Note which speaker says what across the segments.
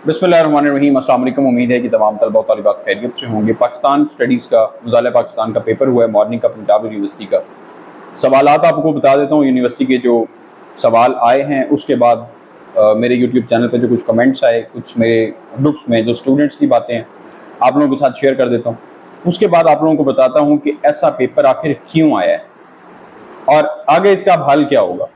Speaker 1: बिस्मिल्लाहिर्रहमानिर्रहीम। अस्सलाम वालेकुम। उम्मीद है कि तमाम तलबा और तालिबात खैरियत से होंगे। पाकिस्तान स्टडीज़ का मुताला पाकिस्तान का पेपर हुआ है मॉर्निंग का पंजाब यूनिवर्सिटी का। सवालात आपको बता देता हूँ। यूनिवर्सिटी के जो सवाल आए हैं उसके बाद मेरे यूट्यूब चैनल पर जो कुछ कमेंट्स आए, कुछ मेरे ग्रुप्स में जो स्टूडेंट्स की बातें हैं आप लोगों के साथ शेयर कर देता हूँ। उसके बाद आप लोगों को बताता हूँ कि ऐसा पेपर आखिर क्यों आया है और आगे इसका हल क्या होगा।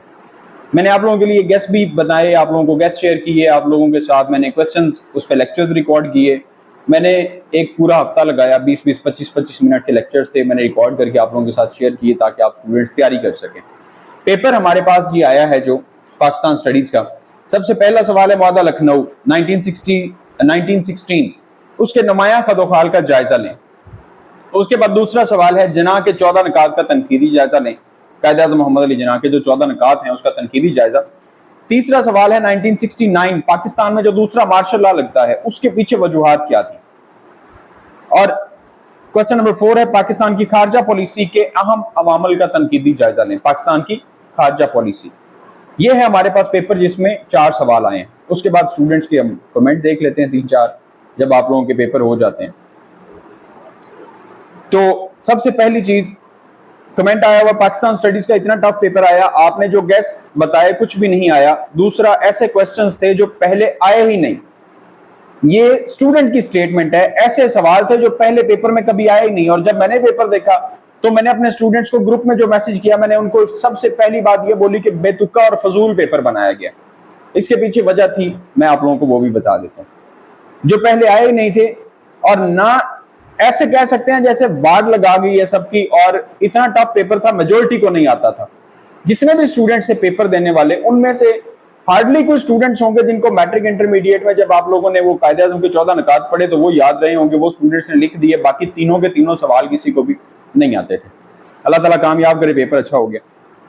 Speaker 1: मैंने आप लोगों के लिए गेस्ट भी बताए, आप लोगों को गेस्ट शेयर किए, आप लोगों के साथ मैंने क्वेश्चंस उस पर लेक्चर्स रिकॉर्ड किए। मैंने एक पूरा हफ्ता लगाया, 20-20, 25-25 मिनट के लेक्चर्स थे, मैंने रिकॉर्ड करके आप लोगों के साथ शेयर किए ताकि आप स्टूडेंट्स तैयारी कर सकें। पेपर हमारे पास जी आया है जो पाकिस्तान स्टडीज़ का। सबसे पहला सवाल है वादा लखनऊ 1916, उसके नुमाया खदोखाल का जायजा लें। उसके बाद दूसरा सवाल है जना के 14 निकात का तनकीदी जायजा लें। कायद-ए-आज़म मोहम्मद अली जिन्ना के जो 14 निकात हैं उसका तनकीदी जायजा। तीसरा सवाल है 1969 पाकिस्तान में जो दूसरा मार्शल लॉ लगता है उसके पीछे वजूहात क्या थी। और क्वेश्चन नंबर 4 है पाकिस्तान की खारजा पॉलिसी के अहम अवामल का तनकीदी जायजा लें। पाकिस्तान की खारजा पॉलिसी, ये है हमारे पास पेपर जिसमें 4 सवाल आए हैं। उसके बाद स्टूडेंट्स के हम कमेंट देख लेते हैं 3-4 जब आप लोगों के पेपर हो जाते हैं। तो सबसे पहली चीज कमेंट आया हुआ पाकिस्तान स्टडीज का इतना टफ पेपर आया, आपने जो गेस बताए कुछ भी नहीं आया। दूसरा ऐसे क्वेश्चंस थे जो पहले आए ही नहीं। ये स्टूडेंट की स्टेटमेंट है, ऐसे सवाल थे जो पहले पेपर में कभी आए ही नहीं। और जब मैंने पेपर देखा तो मैंने अपने स्टूडेंट्स को ग्रुप में जो मैसेज किया, मैंने उनको सबसे पहली बात ये बोली कि बेतुका और फजूल पेपर बनाया गया। इसके पीछे वजह थी, मैं आप लोगों को वो भी बता देता हूं। जो पहले आए ही नहीं थे और ना ऐसे कह सकते हैं जैसे वार्ड लगा गई है सबकी, और इतना टफ पेपर था, मेजोरिटी को नहीं आता था। जितने भी स्टूडेंट्स से पेपर देने वाले उनमें से हार्डली कोई स्टूडेंट्स होंगे जिनको मैट्रिक इंटरमीडिएट में जब आप लोगों ने वो कायदे-ए-आज़म के 14 निकात पढ़े तो वो याद रहे होंगे, वो स्टूडेंट्स ने लिख दिए। बाकी तीनों के तीनों सवाल किसी को भी नहीं आते थे। अल्लाह ताला कामयाब करे, पेपर अच्छा हो गया।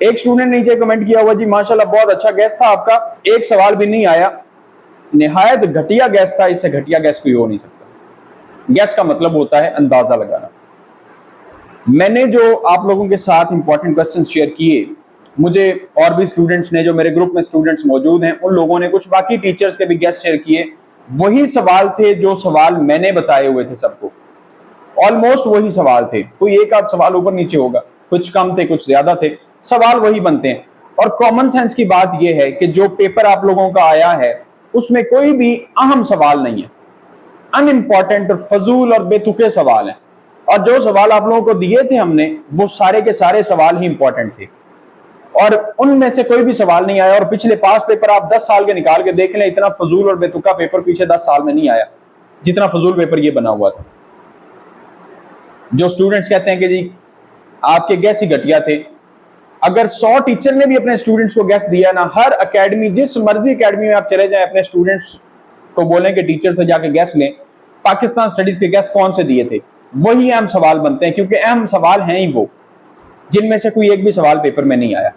Speaker 1: एक स्टूडेंट नीचे कमेंट किया हुआ जी माशाल्लाह बहुत अच्छा गैस था आपका, एक सवाल भी नहीं आया, निहायत घटिया गैस था, इससे घटिया गैस कोई हो नहीं सकता। गैस का मतलब होता है अंदाजा लगाना। मैंने जो आप लोगों के साथ इंपॉर्टेंट क्वेश्चन शेयर किए, मुझे और भी स्टूडेंट्स ने, जो मेरे ग्रुप में स्टूडेंट्स मौजूद हैं, उन लोगों ने, कुछ बाकी टीचर्स के भी गेस्ट शेयर किए। वही सवाल थे जो सवाल मैंने बताए हुए थे सबको, ऑलमोस्ट वही सवाल थे। कोई एक आध सवाल ऊपर नीचे होगा, कुछ कम थे कुछ ज्यादा थे, सवाल वही बनते हैं। और कॉमन सेंस की बात यह है कि जो पेपर आप लोगों का आया है उसमें कोई भी अहम सवाल नहीं है, अनइम्पॉर्टेंट और फजूल और बेतुके सवाल हैं। और जो सवाल आप लोगों को दिए थे हमने, वो सारे के सारे सवाल ही इंपॉर्टेंट थे और उनमें से कोई भी सवाल नहीं आया। और पिछले 5 पेपर आप 10 साल के निकाल के देख लें, इतना फजूल और बेतुका पेपर पीछे 10 साल में नहीं आया जितना फजूल पेपर ये बना हुआ था। जो स्टूडेंट्स कहते हैं कि जी आपके गैस ही घटिया थे, अगर 100 टीचर ने भी अपने स्टूडेंट्स को गैस दिया ना, हर एकेडमी, जिस मर्जी एकेडमी में आप चले जाएं, अपने स्टूडेंट्स को बोलें कि टीचर से जाके गैस लें, पाकिस्तान स्टडीज के गैस कौन से दिए थे, वही अहम सवाल बनते हैं, क्योंकि अहम सवाल हैं ही वो, जिनमें से कोई एक भी सवाल पेपर में नहीं आया।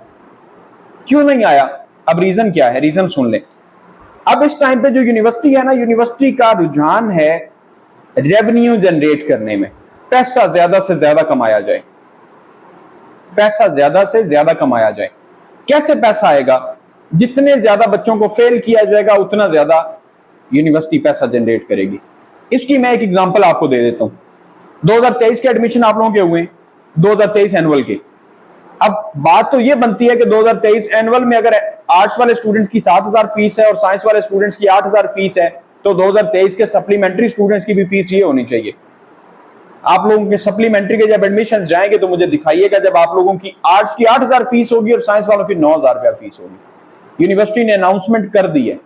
Speaker 1: क्यों नहीं आया? अब रीजन क्या है, रीजन सुन लें। अब इस टाइम पे जो यूनिवर्सिटी है ना, यूनिवर्सिटी का रुझान है रेवेन्यू जनरेट करने में, पैसा ज्यादा से ज्यादा कमाया जाए, पैसा ज्यादा से ज्यादा कमाया जाए। कैसे पैसा आएगा? जितने ज्यादा बच्चों को फेल किया जाएगा उतना ज्यादा यूनिवर्सिटी पैसा जनरेट करेगी। इसकी मैं एक एग्जांपल आपको दे देता हूं। 2023 के एडमिशन आप लोगों के हुए, 2023 एनुअल के। अब बात तो ये बनती है कि 2023 एनुअल में अगर आर्ट्स वाले स्टूडेंट्स की 7,000 फीस है और साइंस वाले स्टूडेंट्स की 8,000 फीस है, तो 2023 के सप्लीमेंट्री स्टूडेंट्स की भी फीस ये होनी चाहिए। आप लोगों के सप्लीमेंट्री के जब एडमिशन जाएंगे तो मुझे दिखाइएगा, जब आप लोगों की आर्ट्स की 8,000 फीस होगी और साइंस वालों की 9,000 रुपया फीस होगी। यूनिवर्सिटी ने अनाउंसमेंट कर दी है,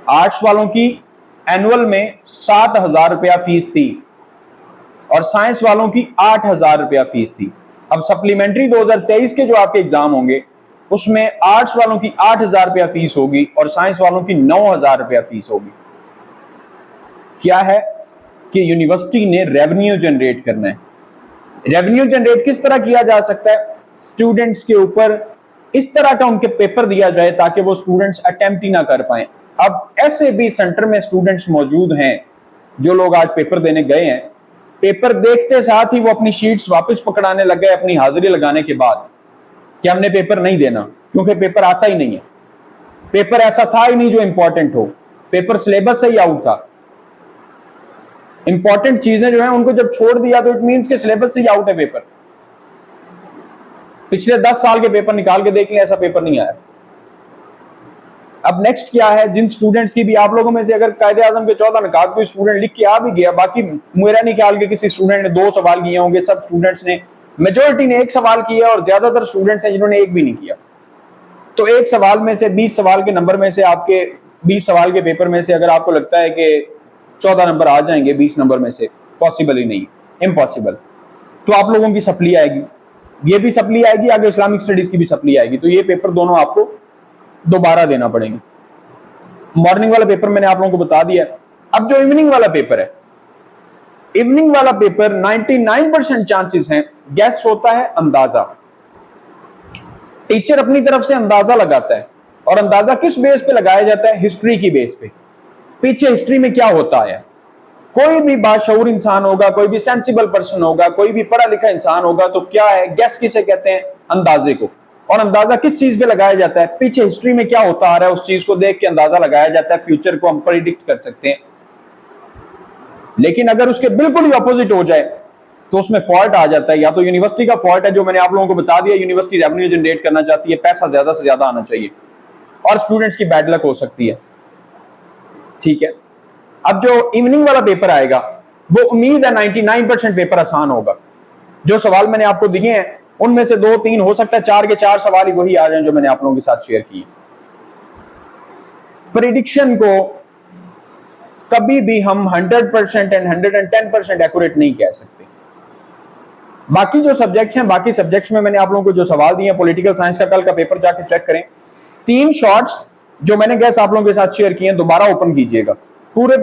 Speaker 1: आर्ट्स वालों की एनुअल में 7,000 रुपया फीस थी और साइंस वालों की 8,000 रुपया फीस थी। अब सप्लीमेंट्री 2023 के जो आपके एग्जाम होंगे उसमें आर्ट्स वालों की 8,000 रुपया फीस होगी और साइंस वालों की 9,000 रुपया फीस होगी। क्या है कि यूनिवर्सिटी ने रेवेन्यू जनरेट करना है। रेवेन्यू जनरेट किस तरह किया जा सकता है? स्टूडेंट्स के ऊपर इस तरह का उनके पेपर दिया जाए ताकि वो स्टूडेंट्स अटेम्प्ट ही ना कर पाए। अब ऐसे भी सेंटर में स्टूडेंट्स मौजूद हैं जो लोग आज पेपर देने गए हैं, पेपर देखते साथ ही वो अपनी शीट्स वापस पकड़ाने लग गए अपनी हाजिरी लगाने के बाद कि हमने पेपर नहीं देना, क्योंकि पेपर आता ही नहीं है, पेपर ऐसा था ही नहीं जो इंपॉर्टेंट हो। पेपर सिलेबस से ही आउट था। इंपॉर्टेंट चीजें जो है उनको जब छोड़ दिया तो इट मींस के सिलेबस से ही आउट है पेपर। पिछले 10 साल के पेपर निकाल के देख लें, ऐसा पेपर नहीं आया। अब नेक्स्ट क्या है, जिन स्टूडेंट्स की भी आप लोगों में से अगर कायदे आजम के 14 निकात कोई स्टूडेंट लिख के आ भी गया, बाकी मेरा नहीं ख्याल कि किसी स्टूडेंट ने 2 सवाल किए होंगे, सब स्टूडेंट्स ने, मेजोरिटी ने 1 सवाल किया और ज्यादातर स्टूडेंट्स हैं जिन्होंने 1 भी नहीं किया। तो 1 सवाल में से 20 सवाल के नंबर में से आपके 20 सवाल के पेपर में से अगर आपको लगता है कि 14 नंबर आ जाएंगे 20 नंबर में से, पॉसिबल ही नहीं, इम्पॉसिबल। तो आप लोगों की सप्ली आएगी, ये भी सप्ली आएगी, आगे इस्लामिक स्टडीज की भी सप्ली आएगी। तो ये पेपर दोनों आपको दोबारा देना पड़ेंगे। मॉर्निंग वाला पेपर मैंने आप लोगों को बता दिया। अब जो इवनिंग वाला पेपर है, इवनिंग वाला पेपर 99% चांसेस हैं गैस होता है अंदाजा। टीचर अपनी तरफ से अंदाजा लगाता है, और अंदाजा किस बेस पे लगाया जाता है? हिस्ट्री की बेस पे। पीछे हिस्ट्री में क्या होता है, कोई भी बाशऊर इंसान होगा, कोई भी सेंसिबल पर्सन होगा, कोई भी पढ़ा लिखा इंसान होगा, तो क्या है, गैस किसे कहते हैं? अंदाजे को। और अंदाजा किस चीज पे लगाया जाता है? पीछे हिस्ट्री में क्या होता आ रहा है उस चीज को देख के अंदाजा लगाया जाता है। फ्यूचर को हम प्रिडिक्ट कर सकते हैं। लेकिन अगर उसके बिल्कुल ही ऑपोजिट हो जाए तो उसमें फॉल्ट आ जाता है। या तो यूनिवर्सिटी का फॉल्ट है, जो मैंने आप लोगों को बता दिया, यूनिवर्सिटी रेवेन्यू जनरेट करना चाहती है, पैसा ज्यादा से ज्यादा आना चाहिए, और स्टूडेंट्स की बैड लक हो सकती है। ठीक है, अब जो इवनिंग वाला पेपर आएगा वो उम्मीद है 99% पेपर आसान होगा। जो सवाल मैंने आपको दिए हैं उनमें से 2-3 हो सकता है 4 के 4 सवाल ही वही आ जाएं जो मैंने आप लोगों के साथ शेयर किए। प्रेडिक्शन को कभी भी हम 100% एंड 110% एक्यूरेट नहीं कह सकते। बाकी जो सब्जेक्ट्स हैं, बाकी सब्जेक्ट्स में मैंने आप लोगों को जो सवाल दिए हैं, पॉलिटिकल साइंस का कल का पेपर जाके चेक करें। 3 शॉर्ट्स जो मैंने गैस आप लोगों के साथ शेयर किए हैं दोबारा ओपन कीजिएगा, पूरे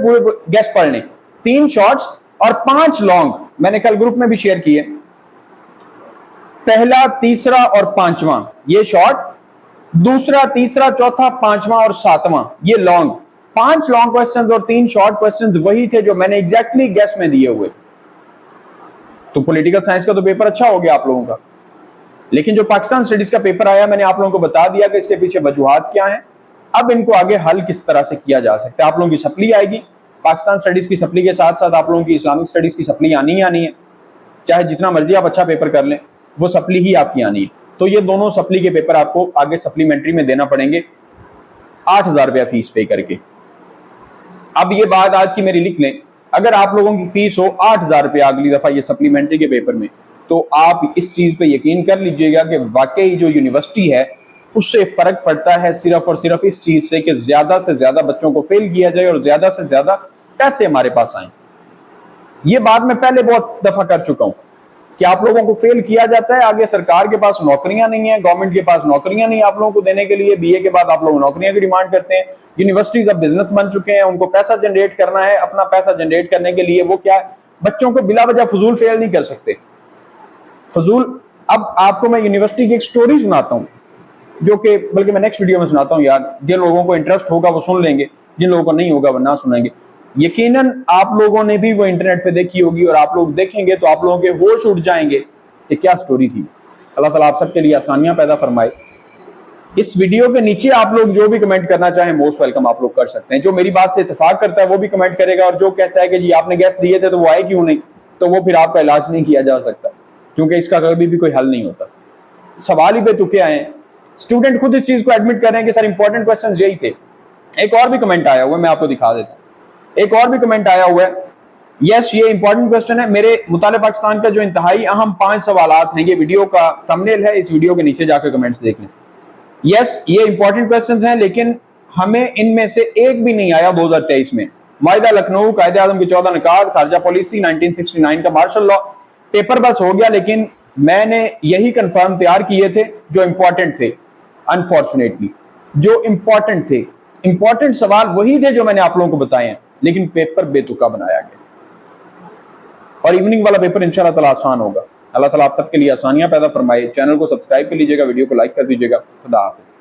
Speaker 1: गैस पढ़ लें। 3 शॉर्ट्स और 5 लॉन्ग मैंने कल ग्रुप में भी शेयर किए। पहला, तीसरा और 5वां ये शॉर्ट, दूसरा, तीसरा, चौथा, 5वां और 7वां ये लॉन्ग। 5 लॉन्ग क्वेश्चंस और 3 शॉर्ट क्वेश्चंस वही थे जो मैंने एग्जैक्टली गैस में दिए हुए। तो पॉलिटिकल साइंस का तो पेपर अच्छा हो गया आप लोगों का, लेकिन जो पाकिस्तान स्टडीज का पेपर आया मैंने आप लोगों को बता दिया कि इसके पीछे वजूहात क्या है। अब इनको आगे हल किस तरह से किया जा सकता है। आप लोगों की सप्ली आएगी, पाकिस्तान स्टडीज की सप्ली के साथ साथ आप लोगों की इस्लामिक स्टडीज की सप्ली आनी ही आनी है। चाहे जितना मर्जी आप अच्छा पेपर कर लें, वो सप्ली ही आपकी आनी है। तो ये दोनों सप्ली के पेपर आपको आगे सप्लीमेंट्री में देना पड़ेंगे 8,000 रुपया फीस पे करके। अब ये बात आज की मेरी लिख लें, अगर आप लोगों की फीस हो 8,000 रुपया अगली दफा ये सप्लीमेंट्री के पेपर में, तो आप इस चीज पे यकीन कर लीजिएगा कि वाकई जो यूनिवर्सिटी है उससे फर्क पड़ता है सिर्फ और सिर्फ इस चीज से कि ज्यादा से ज्यादा बच्चों को फेल किया जाए और ज्यादा से ज्यादा पैसे हमारे पास आए। ये बात मैं पहले बहुत दफा कर चुका हूं कि आप लोगों को फेल किया जाता है, आगे सरकार के पास नौकरियां नहीं है, गवर्नमेंट के पास नौकरियां नहीं आप लोगों को देने के लिए। बीए के बाद आप लोग नौकरियां की डिमांड करते हैं। यूनिवर्सिटीज अब बिजनेस बन चुके हैं, उनको पैसा जनरेट करना है। अपना पैसा जनरेट करने के लिए वो क्या, बच्चों को बिला वजह फजूल फेल नहीं कर सकते। फजूल, अब आपको मैं यूनिवर्सिटी की एक स्टोरी सुनाता हूं, जो कि बल्कि मैं नेक्स्ट वीडियो में सुनाता हूं यार। जिन लोगों को इंटरेस्ट होगा वो सुन लेंगे, जिन लोगों को नहीं होगा वो ना सुनेंगे। यकीनन आप लोगों ने भी वो इंटरनेट पे देखी होगी, और आप लोग देखेंगे तो आप लोगों के होश उड़ जाएंगे कि क्या स्टोरी थी। अल्लाह ताला आप सबके लिए आसानियां पैदा फरमाए। इस वीडियो के नीचे आप लोग जो भी कमेंट करना चाहें मोस्ट वेलकम आप लोग कर सकते हैं। जो मेरी बात से इत्तेफाक करता है वो भी कमेंट करेगा, और जो कहता है कि जी आपने गैस दिए थे तो वो आए क्यों नहीं, तो वो फिर आपका इलाज नहीं किया जा सकता, क्योंकि इसका कभी भी कोई हल नहीं होता। सवाल ही पे तुके आए। स्टूडेंट खुद इस चीज को एडमिट कर रहे हैं कि सर इंपॉर्टेंट क्वेश्चन यही थे। एक और भी कमेंट आया हुआ है, मैं आपको दिखा देता हूं। एक और भी कमेंट आया हुआ है, यस ये इंपॉर्टेंट क्वेश्चन है। मेरे मुताले पाकिस्तान का जो इंतहाई अहम 5 सवालात हैं, ये वीडियो का थंबनेल है, इस वीडियो के नीचे जाकर कमेंट्स देख लें। यस ये इंपॉर्टेंट क्वेश्चंस हैं, लेकिन हमें इनमें से एक भी नहीं आया 2023 में। माहिदा लखनऊ, कायदे आजम की 14 निकात, खारजा पॉलिसी, 1969 का मार्शल लॉ, पेपर बस हो गया। लेकिन मैंने यही कंफर्म तैयार किए थे जो इंपॉर्टेंट थे। अनफॉर्चुनेटली जो इंपॉर्टेंट थे, इंपॉर्टेंट सवाल वही थे जो मैंने आप लोगों को बताए हैं, लेकिन पेपर बेतुका बनाया गया। और इवनिंग वाला पेपर इंशाअल्लाह ताला आसान होगा। अल्लाह ताला आप सबके लिए आसानियां पैदा फरमाए। चैनल को सब्सक्राइब कर लीजिएगा, वीडियो को लाइक कर दीजिएगा। खुदा हाफिज।